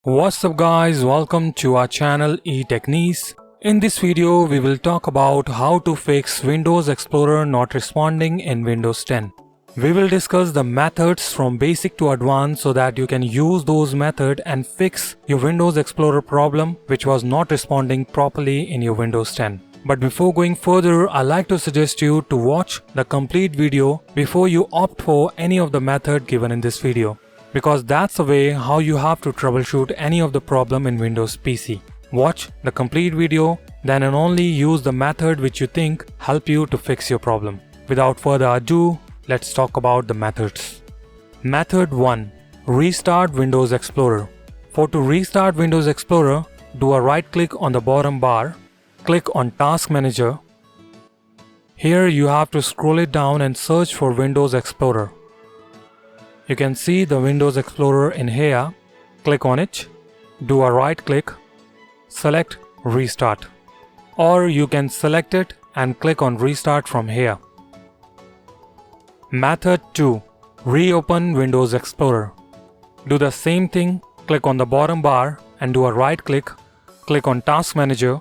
What's up guys, welcome to our channel eTechniz. In this video we will talk about how to fix Windows Explorer not responding in Windows 10. We will discuss the methods from basic to advanced so that you can use those methods and fix your Windows Explorer problem which was not responding properly in your Windows 10. But before going further, I like to suggest you to watch the complete video before you opt for any of the method given in this video, because that's the way how you have to troubleshoot any of the problem in Windows PC. Watch the complete video, then and only use the method which you think help you to fix your problem. Without further ado, let's talk about the methods. Method 1. Restart Windows Explorer. To restart Windows Explorer, do a right click on the bottom bar, click on Task Manager. Here you have to scroll it down and search for Windows Explorer. You can see the Windows Explorer in here. Click on it, do a right click, select Restart, or you can select it and click on Restart from here. Method 2. Reopen Windows Explorer. Do the same thing, click on the bottom bar and do a right click, click on Task Manager,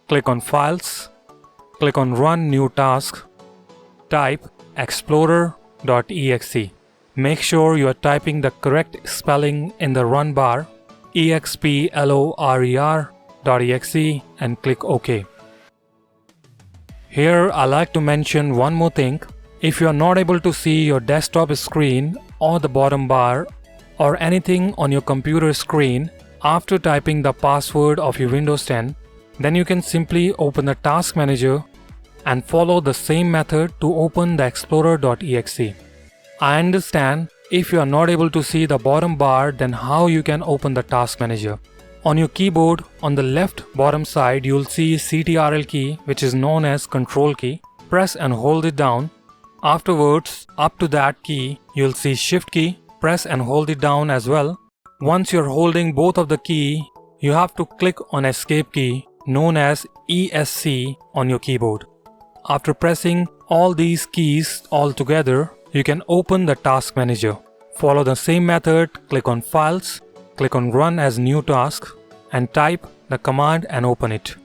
click on Files, click on Run New Task, type explorer.exe. Make sure you are typing the correct spelling in the run bar, explorer.exe, and click OK. Here I like to mention one more thing. If you are not able to see your desktop screen or the bottom bar or anything on your computer screen after typing the password of your Windows 10, then you can simply open the Task Manager and follow the same method to open the explorer.exe. I understand if you are not able to see the bottom bar, then how you can open the Task Manager. On your keyboard, on the left bottom side, you will see CTRL key, which is known as Control key. Press and hold it down. Afterwards, up to that key, you will see Shift key. Press and hold it down as well. Once you are holding both of the key, you have to click on Escape key, known as ESC, on your keyboard. After pressing all these keys all together, you can open the Task Manager. Follow the same method, click on Files, click on Run as New Task, and type the command and open it.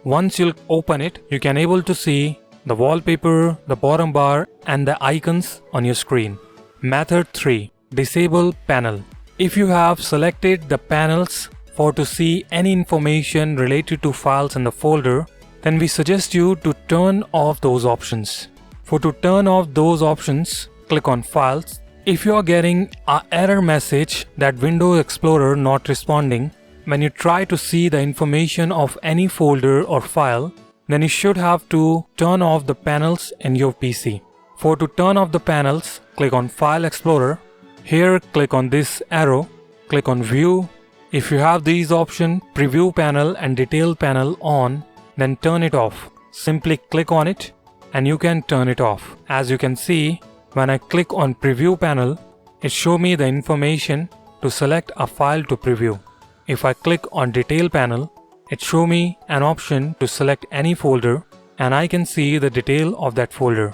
Once you open it, you can able to see the wallpaper, the bottom bar, and the icons on your screen. Method 3. Disable Panel. If you have selected the panels to see any information related to files in the folder, then we suggest you to turn off those options. To turn off those options, click on Files. If you are getting an error message that Windows Explorer not responding when you try to see the information of any folder or file, then you should have to turn off the panels in your PC. To turn off the panels, click on File Explorer. Here click on this arrow, click on View. If you have these options, Preview Panel and Detail Panel on, then turn it off. Simply click on it and you can turn it off. As you can see, when I click on Preview Panel, it shows me the information to select a file to preview. If I click on Detail Panel, it shows me an option to select any folder and I can see the detail of that folder.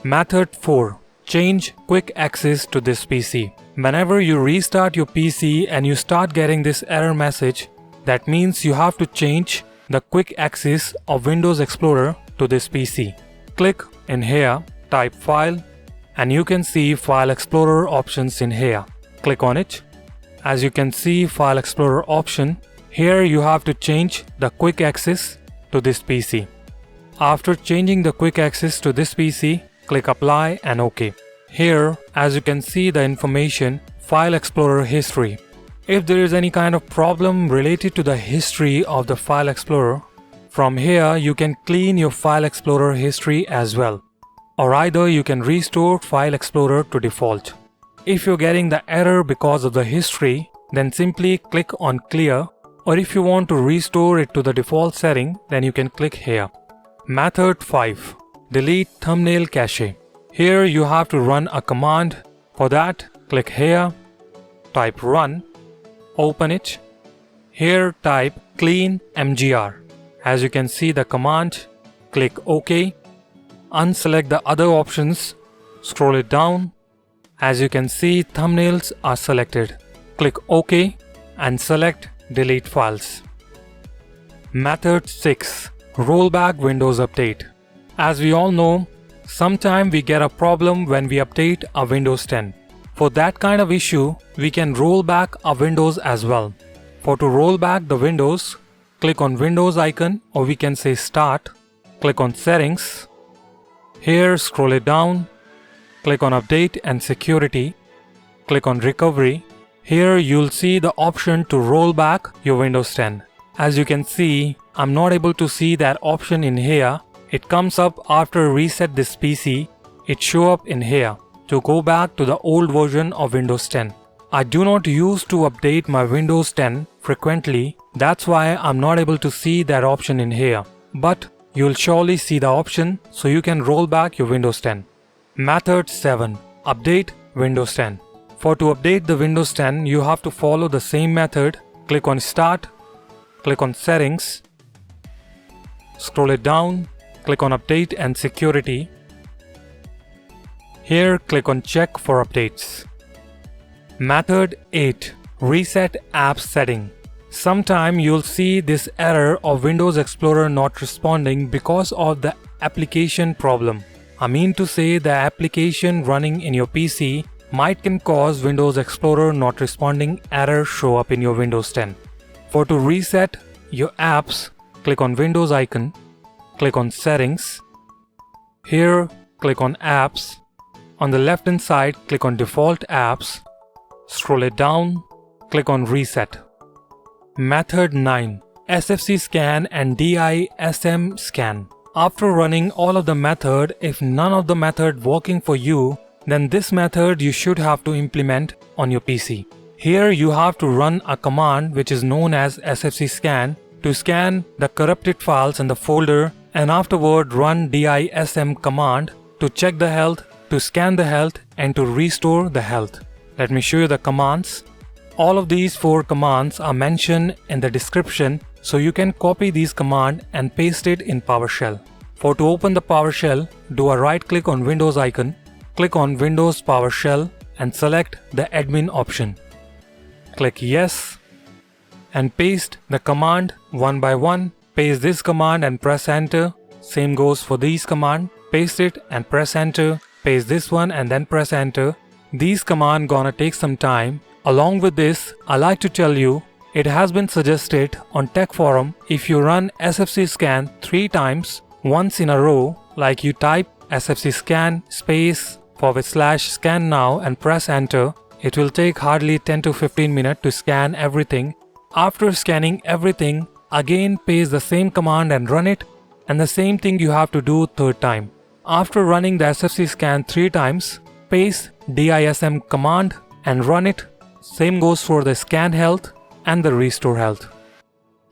Method 4. Change Quick Access to this PC. Whenever you restart your PC and you start getting this error message, that means you have to change the quick access of Windows Explorer to this PC. Click in here, type File, and you can see File Explorer options in here. Click on it. As you can see File Explorer option, here you have to change the quick access to this PC. After changing the quick access to this PC, click Apply and OK. Here, as you can see the information, File Explorer History. If there is any kind of problem related to the history of the File Explorer, from here you can clean your File Explorer history as well. Or either you can restore File Explorer to default. If you're getting the error because of the history, then simply click on Clear, or if you want to restore it to the default setting, then you can click here. Method 5. Delete Thumbnail Cache. Here you have to run a command. For that, click here, type Run, open it. Here type Clean MGR. As you can see the command, click OK. Unselect the other options, scroll it down. As you can see, thumbnails are selected. click OK and select Delete Files. Method 6. Rollback Windows Update. As we all know, sometimes we get a problem when we update a Windows 10. For that kind of issue, we can roll back a Windows as well. For to roll back the Windows, click on Windows icon, or we can say Start. Click on Settings. Here scroll it down. Click on Update and Security. Click on Recovery. Here you'll see the option to roll back your Windows 10. As you can see, I'm not able to see that option in here. It comes up after reset this PC. It show up in here to go back to the old version of Windows 10. I do not use to update my Windows 10 frequently. That's why I'm not able to see that option in here. But you'll surely see the option so you can roll back your Windows 10. Method 7. Update Windows 10. For to update the Windows 10, you have to follow the same method. Click on Start. Click on Settings. Scroll it down. Click on Update and Security. Here click on Check for updates. Method 8. Reset App Setting. Sometime you'll see this error of Windows Explorer not responding because of the application problem. I mean to say the application running in your PC might can cause Windows Explorer not responding error show up in your Windows 10. For to reset your apps, click on Windows icon, click on Settings. Here click on Apps. On the left hand side click on Default Apps. Scroll it down, click on Reset. Method 9. SFC Scan and DISM Scan. After running all of the method, if none of the method working for you, then this method you should have to implement on your PC. Here you have to run a command which is known as SFC Scan to scan the corrupted files in the folder, and afterward run DISM command to check the health, to scan the health and to restore the health. Let me show you the commands. All of these 4 commands are mentioned in the description, so you can copy these commands and paste it in PowerShell. For to open the PowerShell, do a right click on Windows icon, click on Windows PowerShell and select the admin option. Click Yes and paste the command one by one. Paste this command and press enter. Same goes for these command. Paste it and press enter. Paste this one and then press enter. These commands gonna take some time. Along with this, I like to tell you, it has been suggested on Tech Forum, if you run SFC Scan 3 times once in a row, like you type SFC Scan space / scannow and press enter, it will take hardly 10 to 15 minutes to scan everything. After scanning everything, again paste the same command and run it, and the same thing you have to do 3rd time. After running the SFC Scan 3 times, paste DISM command and run it. Same goes for the ScanHealth and the RestoreHealth.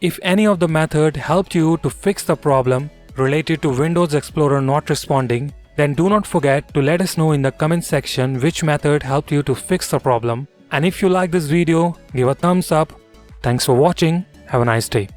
If any of the method helped you to fix the problem related to Windows Explorer not responding, then do not forget to let us know in the comment section which method helped you to fix the problem. And if you like this video, give a thumbs up. Thanks for watching. Have a nice day.